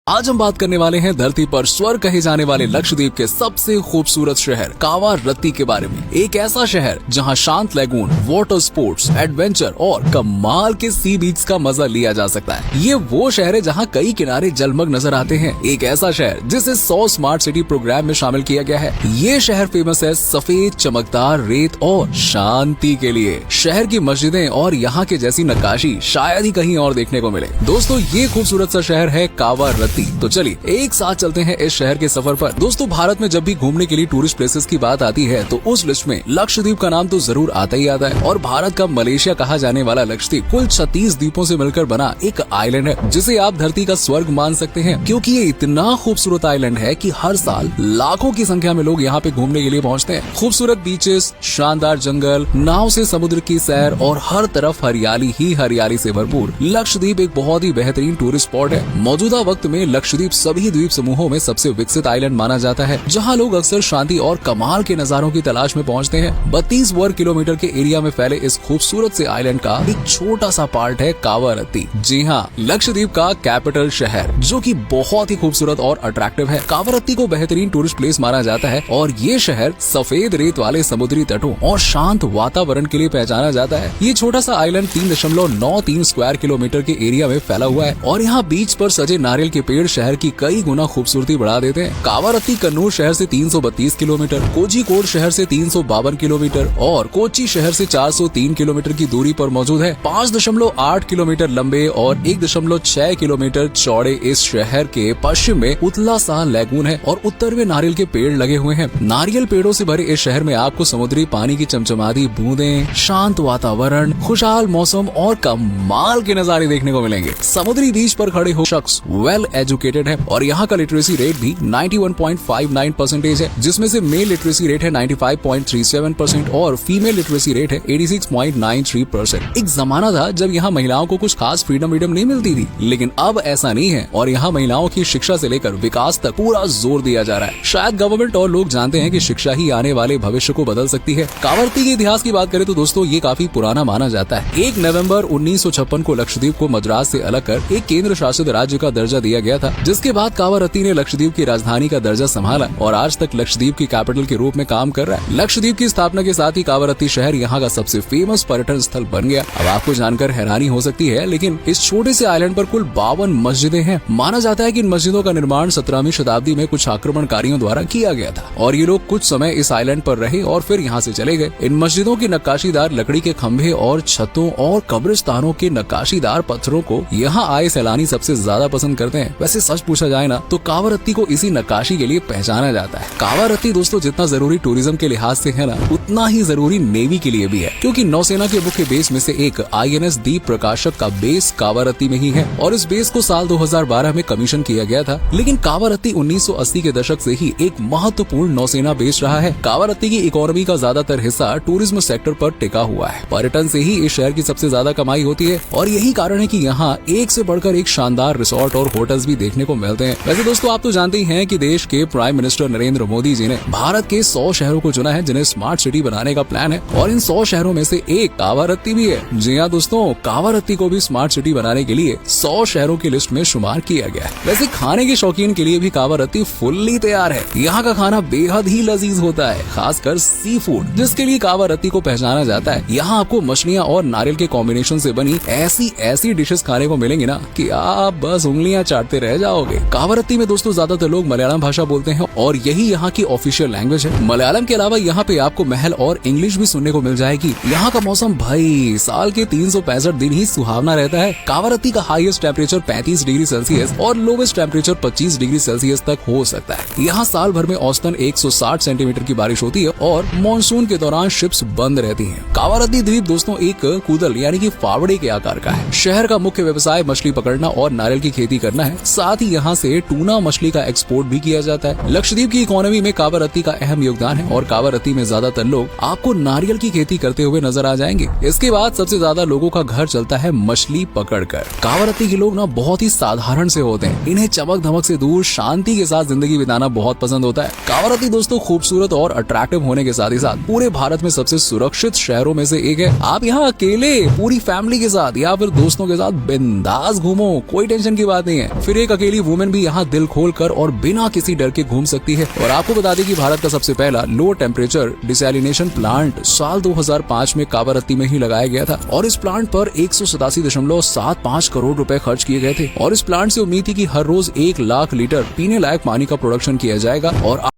आज हम बात करने वाले हैं धरती पर स्वर्ग कहे जाने वाले लक्षद्वीप के सबसे खूबसूरत शहर कावारत्ती के बारे में। एक ऐसा शहर जहां शांत लैगून, वाटर स्पोर्ट्स, एडवेंचर और कमाल के सी बीच का मजा लिया जा सकता है। ये वो शहर है जहां कई किनारे जलमग्न नजर आते हैं। एक ऐसा शहर जिसे 100 स्मार्ट सिटी प्रोग्राम में शामिल किया गया है। ये शहर फेमस है सफेद चमकदार रेत और शांति के लिए। शहर की मस्जिदें और यहाँ के जैसी नक्काशी शायद ही कहीं और देखने को मिले। दोस्तों, ये खूबसूरत सा शहर है कावारत्ती। तो चलिए एक साथ चलते हैं इस शहर के सफर पर। दोस्तों, भारत में जब भी घूमने के लिए टूरिस्ट प्लेसेस की बात आती है तो उस लिस्ट में लक्षद्वीप का नाम तो जरूर आता ही आता है। और भारत का मलेशिया कहा जाने वाला लक्षद्वीप कुल 36 द्वीपों से मिलकर बना एक आइलैंड है, जिसे आप धरती का स्वर्ग मान सकते हैं, क्योंकि ये इतना खूबसूरत आइलैंड है कि हर साल लाखों की संख्या में लोग यहाँ पे घूमने के लिए पहुँचते हैं। खूबसूरत बीचेस, शानदार जंगल, नाव से समुद्र की सैर और हर तरफ हरियाली ही हरियाली से भरपूर लक्षद्वीप एक बहुत ही बेहतरीन टूरिस्ट स्पॉट है। मौजूदा वक्त में लक्षद्वीप सभी द्वीप समूहों में सबसे विकसित आइलैंड माना जाता है, जहां लोग अक्सर शांति और कमाल के नजारों की तलाश में पहुंचते हैं। 32 वर्ग किलोमीटर के एरिया में फैले इस खूबसूरत से आइलैंड का एक छोटा सा पार्ट है कावारत्ती। जी हाँ, लक्षद्वीप का कैपिटल शहर, जो कि बहुत ही खूबसूरत और अट्रैक्टिव है। कावारत्ती को बेहतरीन टूरिस्ट प्लेस माना जाता है और ये शहर सफेद रेत वाले समुद्री तटों और शांत वातावरण के लिए पहचाना जाता है। ये छोटा सा आइलैंड 3.93 स्क्वायर किलोमीटर के एरिया में फैला हुआ है और यहाँ बीच पर सजे नारियल के पेड़ शहर की कई गुना खूबसूरती बढ़ा देते हैं। कावारत्ती कन्नूर शहर से 332 किलोमीटर, कोझिकोड शहर से 352 किलोमीटर और कोच्चि शहर से 403 किलोमीटर की दूरी पर मौजूद है। 5.8 किलोमीटर लंबे और 1.6 किलोमीटर चौड़े इस शहर के पश्चिम में उतला सा लैगून है और उत्तर में नारियल के पेड़ लगे हुए हैं। नारियल पेड़ों से भरे इस शहर में आपको समुद्री पानी की चमचमाती बूंदें, शांत वातावरण, खुशहाल मौसम और कमाल के नजारे देखने को मिलेंगे। समुद्री बीच पर खड़े हो शख्स वेल एजुकेटेड है और यहाँ का लिटरेसी रेट भी 91.59% है, जिसमें से मेल लिटरेसी रेट है 95.37% और फीमेल लिटरेसी रेट है 86.93%। एक जमाना था जब यहाँ महिलाओं को कुछ खास फ्रीडम नहीं मिलती थी, लेकिन अब ऐसा नहीं है और यहाँ महिलाओं की शिक्षा से लेकर विकास तक पूरा जोर दिया जा रहा है। शायद गवर्नमेंट और लोग जानते हैं कि शिक्षा ही आने वाले भविष्य को बदल सकती है। कावारत्ती के इतिहास की बात करें तो दोस्तों, ये काफी पुराना माना जाता है। 1 नवंबर 1956 को लक्षद्वीप को मद्रास से अलग कर एक केंद्र शासित राज्य का दर्जा दिया गया था, जिसके बाद कावारत्ती ने लक्षद्वीप की राजधानी का दर्जा संभाला और आज तक लक्षद्वीप की कैपिटल के रूप में काम कर रहा है। लक्षद्वीप की स्थापना के साथ ही कावारत्ती शहर यहाँ का सबसे फेमस पर्यटन स्थल बन गया। अब आपको जानकर हैरानी हो सकती है, लेकिन इस छोटे से आइलैंड पर कुल 52 मस्जिदें हैं। माना जाता है कि इन मस्जिदों का निर्माण 17वीं शताब्दी में कुछ आक्रमणकारियों द्वारा किया गया था और ये लोग कुछ समय इस आइलैंड पर रहे और फिर यहाँ से चले गए। इन मस्जिदों की नक्काशीदार लकड़ी के खंभे और छतों और कब्रिस्तानों के नक्काशीदार पत्थरों को यहाँ आए सैलानी सबसे ज्यादा पसंद करते हैं। वैसे सच पूछा जाए ना तो कावारत्ती को इसी नक्काशी के लिए पहचाना जाता है। कावारत्ती दोस्तों जितना जरूरी टूरिज्म के लिहाज से है ना, उतना ही जरूरी नेवी के लिए भी है, क्योंकि नौसेना के मुख्य बेस में से एक INS दीप प्रकाशक का बेस कावारत्ती में ही है और इस बेस को साल 2012 में कमीशन किया गया था। लेकिन कावारत्ती 1980 के दशक से ही एक महत्वपूर्ण नौसेना बेस रहा है। कावारत्ती की इकोनॉमी का ज्यादातर हिस्सा टूरिज्म सेक्टर पर टिका हुआ है। पर्यटन से ही इस शहर की सबसे ज्यादा कमाई होती है और यही कारण है कि यहाँ एक से बढ़कर एक शानदार रिसोर्ट और होटल्स भी देखने को मिलते हैं। वैसे दोस्तों, आप तो जानते ही हैं कि देश के प्राइम मिनिस्टर नरेंद्र मोदी जी ने भारत के 100 शहरों को चुना है जिन्हें स्मार्ट सिटी बनाने का प्लान है और इन 100 शहरों में से एक कावारत्ती भी है। जी हाँ दोस्तों, कावारत्ती को भी स्मार्ट सिटी बनाने के लिए 100 शहरों की लिस्ट में शुमार किया गया है। वैसे खाने के शौकीन के लिए भी कावारत्ती फुल्ली तैयार है। यहाँ का खाना बेहद ही लजीज होता है, खासकर सी फूड, जिसके लिए कावारत्ती को पहचाना जाता है। यहाँ आपको मछलियाँ और नारियल के कॉम्बिनेशन से बनी ऐसी डिशेस खाने को मिलेंगी ना कि आप बस उंगलियां चाटते रह जाओगे। कावारत्ती में दोस्तों ज्यादातर लोग मलयालम भाषा बोलते हैं और यही यहाँ की ऑफिशियल लैंग्वेज है। मलयालम के अलावा यहाँ पे आपको महल और इंग्लिश भी सुनने को मिल जाएगी। यहाँ का मौसम भाई साल के 365 दिन ही सुहावना रहता है। कावारत्ती का हाईएस्ट टेम्परेचर 35 डिग्री सेल्सियस और लोवेस्ट टेम्परेचर 25 डिग्री सेल्सियस तक हो सकता है। यहाँ साल भर में औसतन 160 सेंटीमीटर की बारिश होती है और मानसून के दौरान शिप्स बंद रहती हैं। कावारत्ती द्वीप दोस्तों एक कूदल यानी कि फावड़े के आकार का है। शहर का मुख्य व्यवसाय मछली पकड़ना और नारियल की खेती करना है। साथ ही यहाँ से टूना मछली का एक्सपोर्ट भी किया जाता है। लक्षद्वीप की इकोनॉमी में कावारत्ती का अहम योगदान है और कावारत्ती में ज्यादातर लोग आपको नारियल की खेती करते हुए नजर आ जाएंगे। इसके बाद सबसे ज्यादा लोगों का घर चलता है मछली पकड़कर। कावारत्ती के लोग ना बहुत ही साधारण से होते हैं। इन्हें चमक धमक से दूर शांति के साथ जिंदगी बिताना बहुत पसंद होता है। कावारत्ती दोस्तों खूबसूरत और अट्रैक्टिव होने के साथ ही साथ पूरे भारत में सबसे सुरक्षित शहरों में से एक है। आप यहाँ अकेले, पूरी फैमिली के साथ या फिर दोस्तों के साथ बिंदास घूमो, कोई टेंशन की बात नहीं है। फिर फिर एक अकेली वुमेन भी यहाँ दिल खोल कर और बिना किसी डर के घूम सकती है। और आपको बता दें कि भारत का सबसे पहला लो टेम्परेचर डिसैलिनेशन प्लांट साल 2005 में कावारत्ती में ही लगाया गया था और इस प्लांट पर 187.75 करोड़ रुपए खर्च किए गए थे। और इस प्लांट से उम्मीद थी कि हर रोज 1 लाख लीटर पीने लायक पानी का प्रोडक्शन किया जाएगा। और